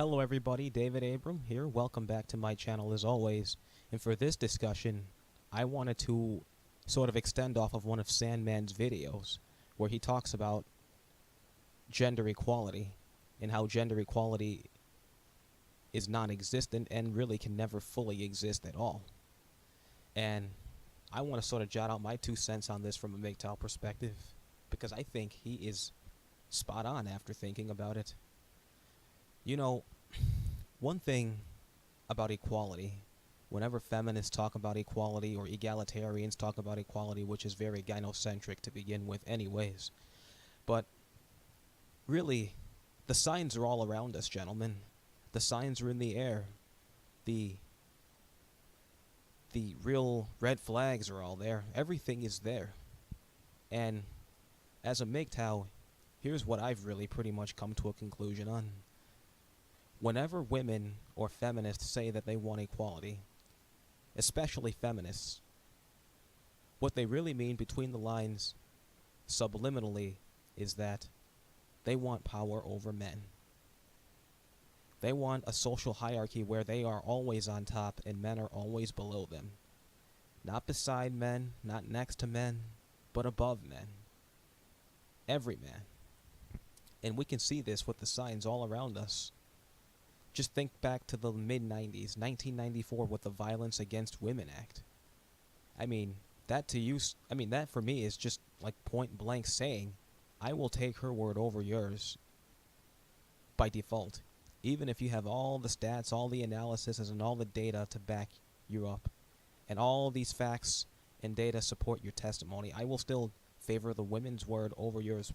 Hello everybody, David Abram here. Welcome back to my channel as always. And for this discussion, I wanted to sort of extend off of one of Sandman's videos where he talks about gender equality and how gender equality is non-existent and really can never fully exist at all. And I want to sort of jot out my 2 cents on this from a MGTOW perspective because I think he is spot on after thinking about it. You know, one thing about equality, whenever feminists talk about equality or egalitarians talk about equality, which is very gynocentric to begin with anyways, but really, the signs are all around us, gentlemen. The signs are in the air. The real red flags are all there. Everything is there. And as a MGTOW, here's what I've really pretty much come to a conclusion on. Whenever women or feminists say that they want equality, especially feminists, what they really mean between the lines, subliminally, is that they want power over men. They want a social hierarchy where they are always on top and men are always below them. Not beside men, not next to men, but above men. Every man. And we can see this with the signs all around us. Just think back to the mid-90s, 1994, with the Violence Against Women Act. I mean, that for me is just like point blank saying, I will take her word over yours by default. Even if you have all the stats, all the analysis, and all the data to back you up, and all these facts and data support your testimony, I will still favor the women's word over yours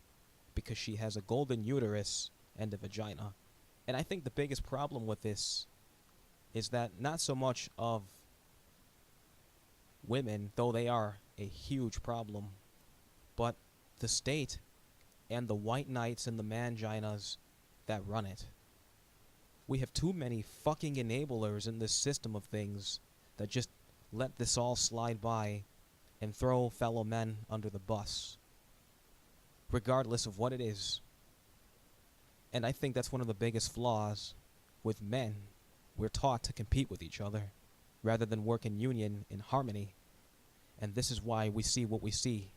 because she has a golden uterus and a vagina. And I think the biggest problem with this is that not so much of women, though they are a huge problem, but the state and the white knights and the manginas that run it. We have too many fucking enablers in this system of things that just let this all slide by and throw fellow men under the bus, regardless of what it is. And I think that's one of the biggest flaws with men. We're taught to compete with each other rather than work in union, in harmony. And this is why we see what we see.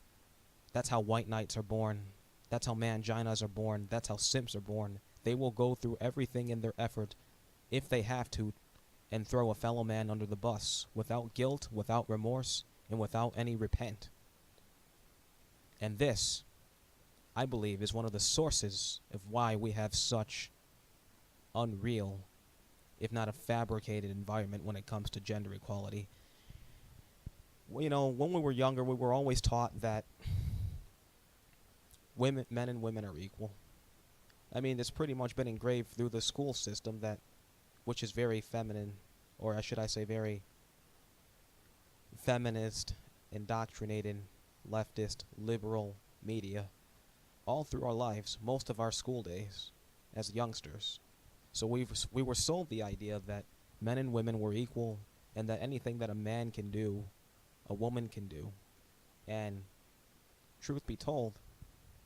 That's how white knights are born. That's how manginas are born. That's how simps are born. They will go through everything in their effort, if they have to, and throw a fellow man under the bus, without guilt, without remorse, and without any repent. And this, I believe, is one of the sources of why we have such unreal, if not a fabricated environment when it comes to gender equality. Well, you know, when we were younger, we were always taught that men and women are equal. I mean, it's pretty much been engraved through the school system which is very feminine, or should I say very feminist, indoctrinated, leftist, liberal media, all through our lives, most of our school days, as youngsters. So we were sold the idea that men and women were equal, and that anything that a man can do, a woman can do. And truth be told,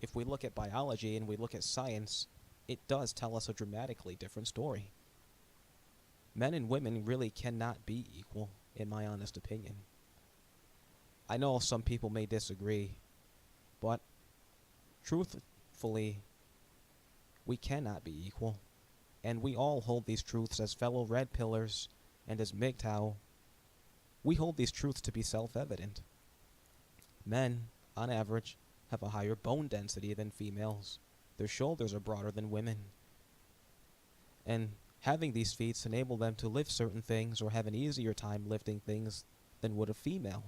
if we look at biology and we look at science, it does tell us a dramatically different story. Men and women really cannot be equal, in my honest opinion. I know some people may disagree, but truthfully, we cannot be equal. And we all hold these truths as fellow red pillars and as MGTOW. We hold these truths to be self-evident. Men, on average, have a higher bone density than females. Their shoulders are broader than women. And having these feats enable them to lift certain things or have an easier time lifting things than would a female.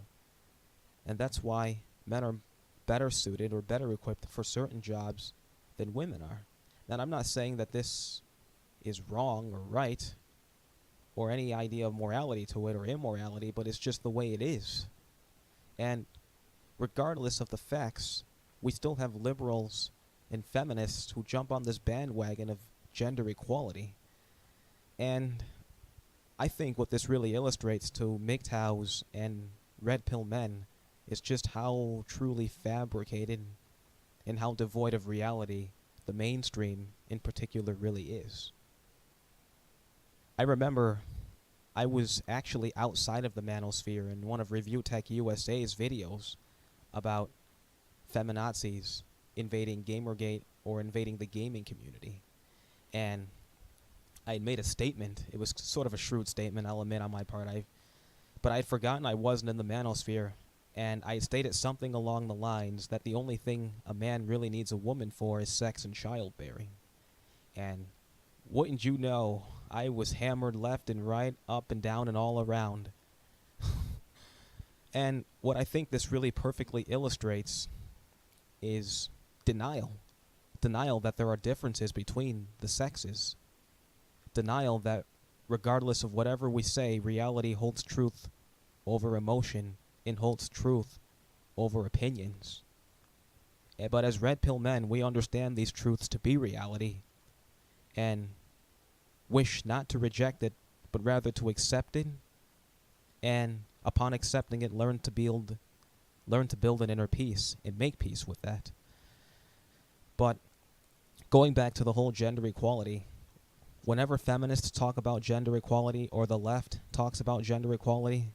And that's why men are better suited or better equipped for certain jobs than women are. Now, I'm not saying that this is wrong or right or any idea of morality to it or immorality, but it's just the way it is. And regardless of the facts, we still have liberals and feminists who jump on this bandwagon of gender equality. And I think what this really illustrates to MGTOWs and red pill men is just how truly fabricated and how devoid of reality the mainstream in particular really is. I remember I was actually outside of the manosphere in one of Review Tech USA's videos about feminazis invading Gamergate or invading the gaming community. And I had made a statement. It was sort of a shrewd statement, I'll admit, on my part. But I'd forgotten I wasn't in the manosphere, and I stated something along the lines that the only thing a man really needs a woman for is sex and childbearing. And wouldn't you know, I was hammered left and right, up and down and all around. And what I think this really perfectly illustrates is denial. Denial that there are differences between the sexes. Denial that regardless of whatever we say, reality holds truth over emotion and holds truth over opinions. But as red pill men, we understand these truths to be reality and wish not to reject it, but rather to accept it, and upon accepting it, learn to build an inner peace and make peace with that. But going back to the whole gender equality, whenever feminists talk about gender equality or the left talks about gender equality,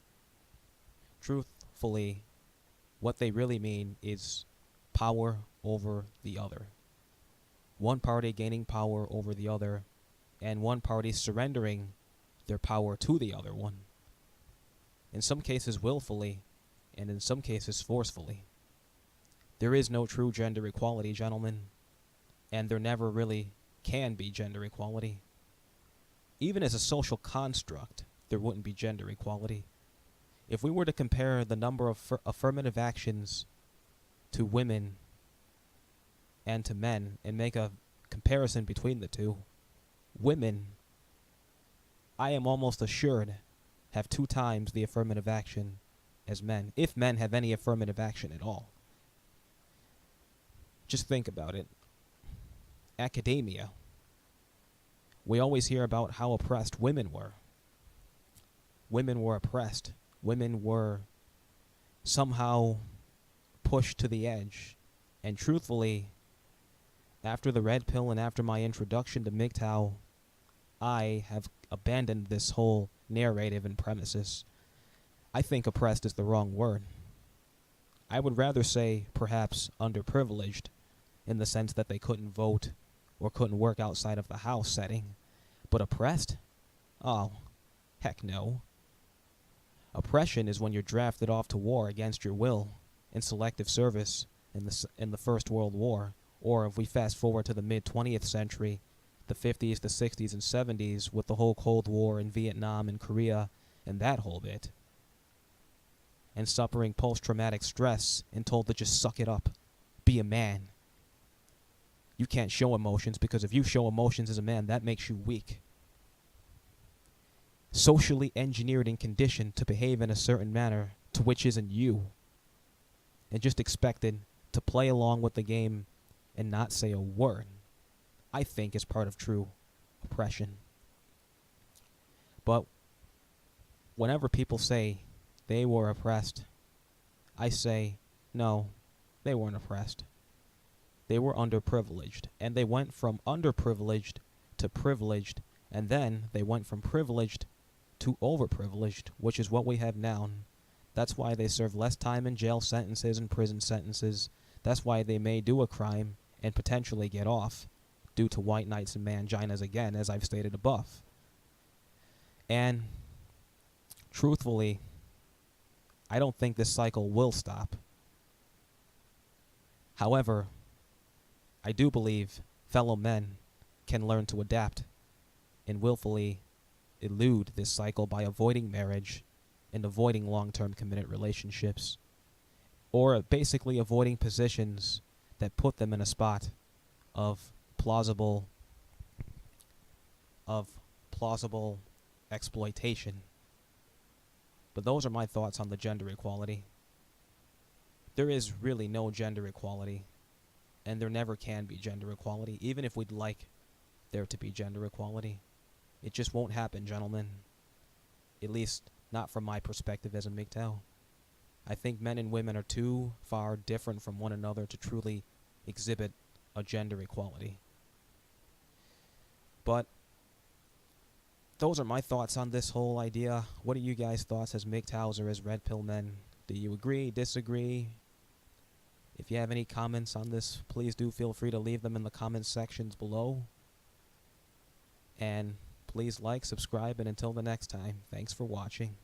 truthfully, what they really mean is power over the other. One party gaining power over the other, and one party surrendering their power to the other one. In some cases willfully, and in some cases forcefully. There is no true gender equality, gentlemen, and there never really can be gender equality. Even as a social construct, there wouldn't be gender equality. If we were to compare the number of affirmative actions to women and to men and make a comparison between the two, women, I am almost assured, have 2 times the affirmative action as men, if men have any affirmative action at all. Just think about it. Academia. We always hear about how oppressed women were. Women were oppressed. Women were somehow pushed to the edge. And truthfully, after the red pill and after my introduction to MGTOW, I have abandoned this whole narrative and premises. I think oppressed is the wrong word. I would rather say perhaps underprivileged, in the sense that they couldn't vote or couldn't work outside of the house setting. But oppressed? Oh, heck no. Oppression is when you're drafted off to war against your will in selective service in the First World War, or if we fast forward to the mid-20th century, the 50s, the 60s, and 70s with the whole Cold War in Vietnam and Korea and that whole bit, and suffering post-traumatic stress and told to just suck it up, be a man. You can't show emotions because if you show emotions as a man, that makes you weak. Socially engineered and conditioned to behave in a certain manner to which isn't you, and just expected to play along with the game and not say a word, I think is part of true oppression. But whenever people say they were oppressed, I say, no, they weren't oppressed. They were underprivileged, and they went from underprivileged to privileged, and then they went from privileged to overprivileged, which is what we have now. That's why they serve less time in jail sentences and prison sentences. That's why they may do a crime and potentially get off due to white knights and manginas again, as I've stated above. And truthfully, I don't think this cycle will stop. However, I do believe fellow men can learn to adapt and willfully elude this cycle by avoiding marriage and avoiding long-term committed relationships, or basically avoiding positions that put them in a spot of plausible exploitation. But those are my thoughts on the gender equality. There is really no gender equality, and there never can be gender equality, even if we'd like there to be gender equality. It just won't happen, gentlemen. At least not from my perspective as a MGTOW. I think men and women are too far different from one another to truly exhibit a gender equality. But those are my thoughts on this whole idea. What are you guys' thoughts as MGTOWs or as red pill men? Do you agree, disagree? If you have any comments on this, please do feel free to leave them in the comments sections below. And please like, subscribe, and until the next time, thanks for watching.